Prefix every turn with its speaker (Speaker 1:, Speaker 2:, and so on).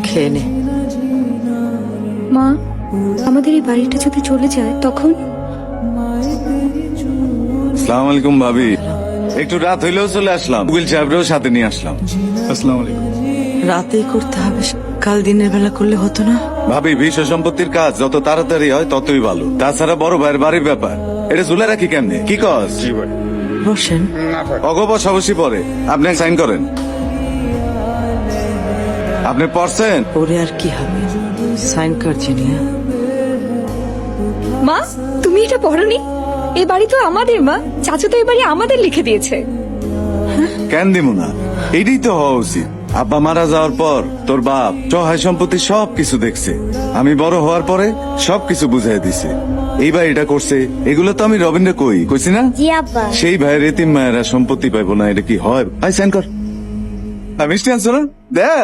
Speaker 1: খেয়ে নে।
Speaker 2: মা, আমাদের এই বাড়িটা যদি চলে যায় তখন?
Speaker 3: আসসালামু আলাইকুম ভাবি, একটু রাত হইলেও চলে আসলাম, উকিল সাহেবরেও সাথে নিয়ে আসলাম।
Speaker 4: আসসালামু আলাইকুম।
Speaker 1: রাতেই করতে হবে, কাল দিনের বেলা করলে হতো না?
Speaker 3: ভাবি, বিষয় সম্পত্তির কাজ যত তাড়াতাড়ি হয় ততই ভালো। তাছাড়া বড় ভাইয়ের বাড়ির ব্যাপার, এটা ঝুলে রাখি কেমনে? কি কস?
Speaker 1: বসেন।
Speaker 3: অগবস অবশ্যই পরে, আপনি সাইন করেন। আপনি পড়ছেন?
Speaker 1: ওরে আর কি হবে, সাইন কর জিনিয়া।
Speaker 2: মা, তুমি এটা পড়োনি? এই বাড়ি তো আমাদের মা, চাচু তো এই বাড়ি আমাদের লিখে দিয়েছে।
Speaker 3: কেন দিব না? এটাই তো হওয়া উচিত। আব্বা মারা যাওয়ার পর তোর বাপ সহায় সম্পত্তি সবকিছু দেখছে, আমি বড় হওয়ার পরে সবকিছু বুঝাই দিছে। এই ভাই এটা করছে, এগুলো তো আমি রবীন্দ্র কইছি না?
Speaker 5: জি আব্বা।
Speaker 3: সেই ভাইয়ের এতিম মায়েরা সম্পত্তি পাইবো না, এটা কি হয়? ভাই সাইন কর। মিষ্টি আনছো না? দেখ।